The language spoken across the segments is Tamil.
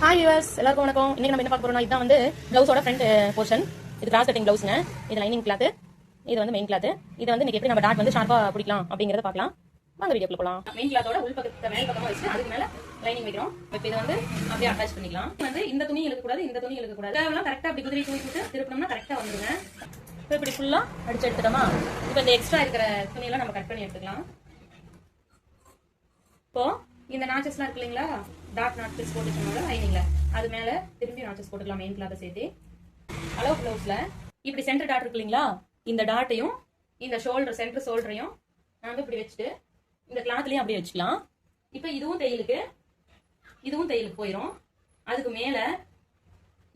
ஹாய் வியூவர்ஸ், எல்லாருக்கும் வணக்கம். இன்னைக்கு நம்ம என்ன பார்க்க போறோம்னா, இதான் வந்து ப்ளவுஸோட ஃப்ரண்ட் போர்ஷன். இது கிராஸ் கட்டிங் ப்ளவுஸ்ங்க. இது லைனிங் கிளாத், இது வந்து மெயின் கிளாத். இது வந்து இன்னைக்கு எப்படி நம்ம டாட் வந்து ஷார்ப்பா பிடிக்கலாம் அப்படிங்கறத பார்க்கலாம். வாங்க வீடியோக்குள்ள போலாம். மெயின் கிளாத்தோட உள் பக்கத்தை மேல் பக்கமா வச்சு அதுக்கு மேல லைனிங் வைக்கிறோம். இப்போ இதை வந்து அப்படியே அட்டாச் பண்ணிக்கலாம். வந்து இந்த துணி இழுக்க கூடாது, இந்த துணி இழுக்க கூடாது. அதெல்லாம் கரெக்டா அப்படி குதிரை தூக்கி விட்டு திருப்பணும்னா கரெக்டா வந்துருங்க. இப்போ இப்படி ஃபுல்லா அடிச்சு எடுத்துட்டோமா, இப்போ இந்த எக்ஸ்ட்ரா இருக்கிற துணியெல்லாம் நம்ம கட் பண்ணி எடுத்துக்கலாம். இப்போ இந்த நாச்சஸ்லாம் இருக்கு இல்லைங்களா, டாட் நாச்சஸ் போட்டு சொன்னாங்க லைனிங்ல, அது மேல திரும்பி நாச்சஸ் போட்டுக்கலாம். மெயின் கிளாத்தை சேர்த்து அளவு ப்ளவுஸ்ல இப்படி சென்டர் டாட் இருக்கு இல்லைங்களா, இந்த டாட்டையும் இந்த ஷோல்டர் சென்டர் ஷோல்டரையும் நாம இப்படி வச்சுட்டு இந்த கிளாத்லயும் அப்படியே வச்சுக்கலாம். இப்போ இதுவும் தையலுக்கு போயிடும். அதுக்கு மேல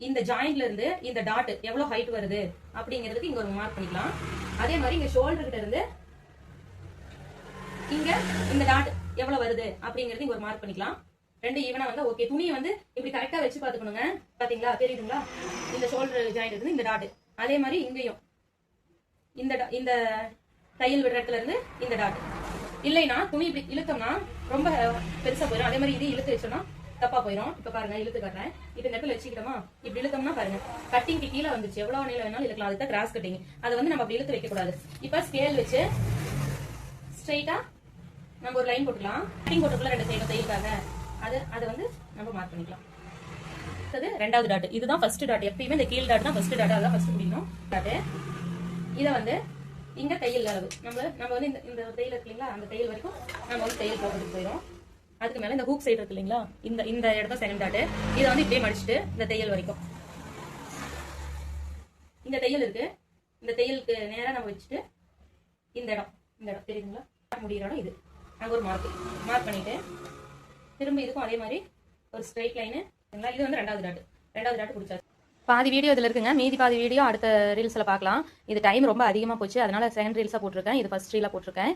இந்த ஜாயிண்ட்ல இருந்து இந்த டாட் எவ்வளவு ஹைட் வருது அப்படிங்கிறதுக்கு இங்க ஒரு மார்க் பண்ணிக்கலாம். அதே மாதிரி இங்க ஷோல்டர் கிட்ட இருந்து இங்க இந்த டாட் எவ்வளவு வருது அப்படிங்கறது இங்க ஒரு மார்க் பண்ணிக்கலாம். ரெண்டு ஈவனா வந்து ஓகே. துணியை வந்து இப்படி கரெக்டா வச்சு பாத்துக்கணுங்க. பாத்தீங்களா, தெரியுதுங்களா, இந்த ஷோல்டர் ஜாயிண்ட் இருந்து இந்த டாட், அதே மாதிரி இங்கேயும் இந்த தையல் விடுற இடத்துல இருந்து இந்த டாட். இல்லைன்னா துணி இப்படி இழுத்தோம்னா ரொம்ப பெருசா போயிடும். அதே மாதிரி இது இழுத்து வச்சோம்னா தப்பா போயிடும். இப்ப பாருங்க, இழுத்து காட்டுறேன். இப்ப இந்த இடத்துல வச்சுக்கிட்டோமா, இப்படி இழுத்தோம்னா பாருங்க கட்டிங்க்கு கீழே வந்துச்சு. எவ்வளவு நீளம் வேணாலும் இழுக்கலாம். அதுதான் கிராஸ் கட்டிங். அதை வந்து நம்ம அப்படி இழுத்து வைக்க கூடாது. இப்ப ஸ்கேல் வச்சு ஸ்ட்ரைட்டா நம்ம ஒரு லைன் போட்டுக்கலாம். கட்டிங் போட்டுக்குள்ள ரெண்டு சைடு தையலுக்காக அதை வந்து நம்ம மார்க் பண்ணிக்கலாம். அது ரெண்டாவது டாட். இதுதான் ஃபர்ஸ்ட் டாட். எப்பயுமே இந்த கீழ் டாட் தான் ஃபர்ஸ்ட் டாட். அதான் ஃபர்ஸ்ட் முடியணும் டாட். இதை வந்து இங்க தையல் அளவு நம்ம வந்து இந்த தையல் இருக்கு இல்லைங்களா, அந்த தையல் வரைக்கும் நம்ம வந்து தையல் போட்டுட்டு போயிடும். அதுக்கு மேல இந்த ஹூக் சைடு இருக்கு இல்லைங்களா, இந்த இடத்த செகண்ட் டாட். இதை வந்து இப்படியே மடிச்சுட்டு இந்த தையல் வரைக்கும் இந்த தையல் இருக்கு. இந்த தையலுக்கு நேரா நம்ம வச்சுட்டு இந்த இடம் தெரியுதுங்களா, முடிகிற இடம் இது. நாங்கள் ஒரு மார்க் பண்ணிட்டு திரும்ப இதுக்கும் அதே மாதிரி ஒரு ஸ்ட்ரைட் லைனு. இது வந்து ரெண்டாவது டாட் பிடிச்சாச்சு. பாதி வீடியோ இதில் இருக்குங்க. மீதி பாதி வீடியோ அடுத்த ரீல்ஸில் பார்க்கலாம். இது டைம் ரொம்ப அதிகமாக போச்சு, அதனால செகண்ட் ரீல்ஸாக போட்டிருக்கேன். இது ஃபர்ஸ்ட் ரீலாக போட்டிருக்கேன்.